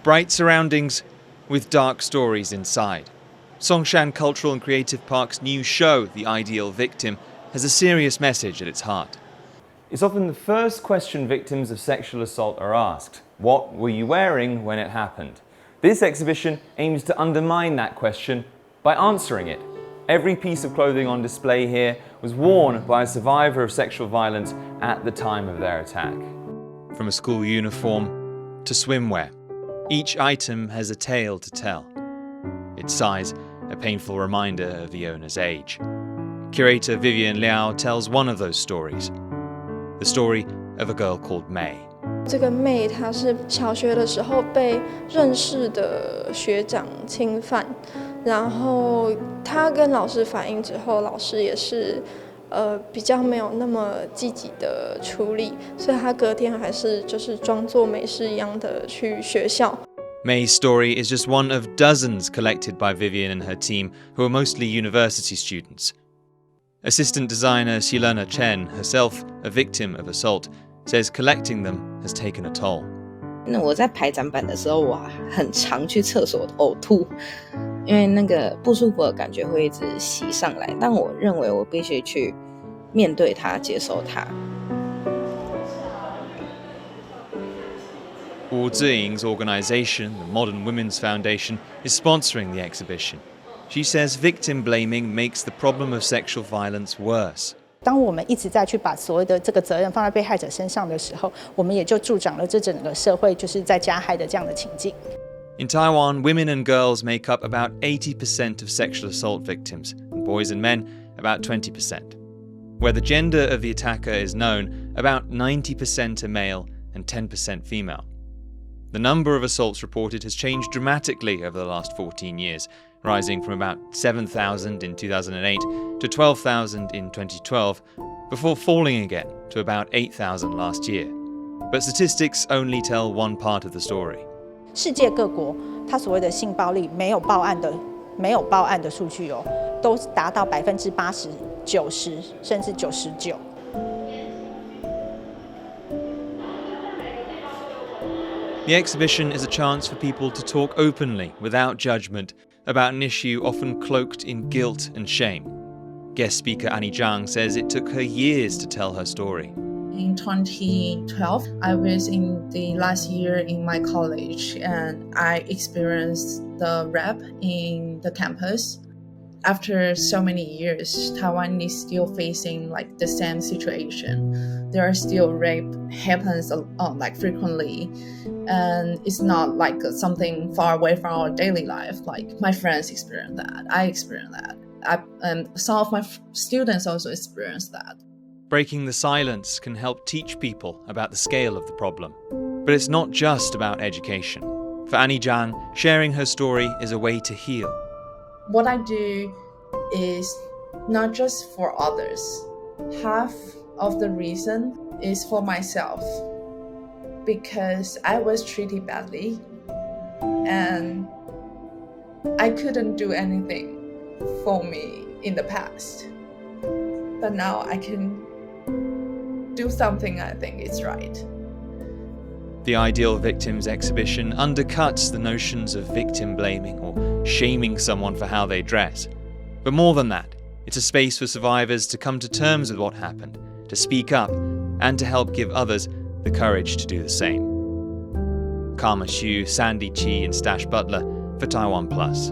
Bright surroundings with dark stories inside. Songshan Cultural and Creative Park's new show, The Ideal Victim, has a serious message at its heart. It's often the first question victims of sexual assault are asked. What were you wearing when it happened? This exhibition aims to undermine that question by answering it. Every piece of clothing on display here was worn by a survivor of sexual violence at the time of their attack. From a school uniform to swimwear, each item has a tale to tell. Its size, a painful reminder of the owner's age. Curator Vivian Liao tells one of those stories, the story of a girl called May. 这个妹她是小学的时候被认识的学长侵犯，然后她跟老师反映之后，老师也是比较没有那么积极的处理，所以她隔天还是就是装作没事一样的去学校。 May's story is just one of dozens collected by Vivian and her team, who are mostly university students. Assistant designer Xilena Chen, herself a victim of assault, says collecting them has taken a toll. 那我在排展板的时候，我很常去厕所呕吐，因为那个不舒服的感觉会一直袭上来。但我认为我必须去面对它，接受它。Wu Ziying's organisation, the Modern Women's Foundation, is sponsoring the exhibition. She says victim blaming makes the problem of sexual violence worse. 当我们一直在去把所谓的这个责任放在被害者身上的时候，我们也就助长了这整个社会就是在加害的这样的情境。In Taiwan, women and girls make up about 80% of sexual assault victims, and boys and men about 20%. Where the gender of the attacker is known, about 90% are male and 10% female. The number of assaults reported has changed dramatically over the last 14 years, rising from about 7,000 in 2008 to 12,000 in 2012, before falling again to about 8,000 last year. But statistics only tell one part of the story. 世界各国，它所谓的性暴力没有报案的数据哦，都达到80%、90%甚至99%。The exhibition is a chance for people to talk openly, without judgment, about an issue often cloaked in guilt and shame. Guest speaker Annie Zhang says it took her years to tell her story. In 2012, I was in the last year in my college and I experienced the rape in the campus. After so many years, Taiwan is still facing like the same situation. There are still rape happens like frequently, and it's not like something far away from our daily life. Like my friends experience that, I experience that, and some of my students also experience that. Breaking the silence can help teach people about the scale of the problem. But it's not just about education. For Annie Zhang, sharing her story is a way to heal. What I do is not just for others. Half of the reason is for myself, because I was treated badly and I couldn't do anything for me in the past. But now I can do something I think is right. The Ideal Victims exhibition undercuts the notions of victim blaming or shaming someone for how they dress. But more than that, it's a space for survivors to come to terms with what happened, to speak up, and to help give others the courage to do the same. Karma Xu, Sandy Chi, and Stash Butler for TaiwanPlus.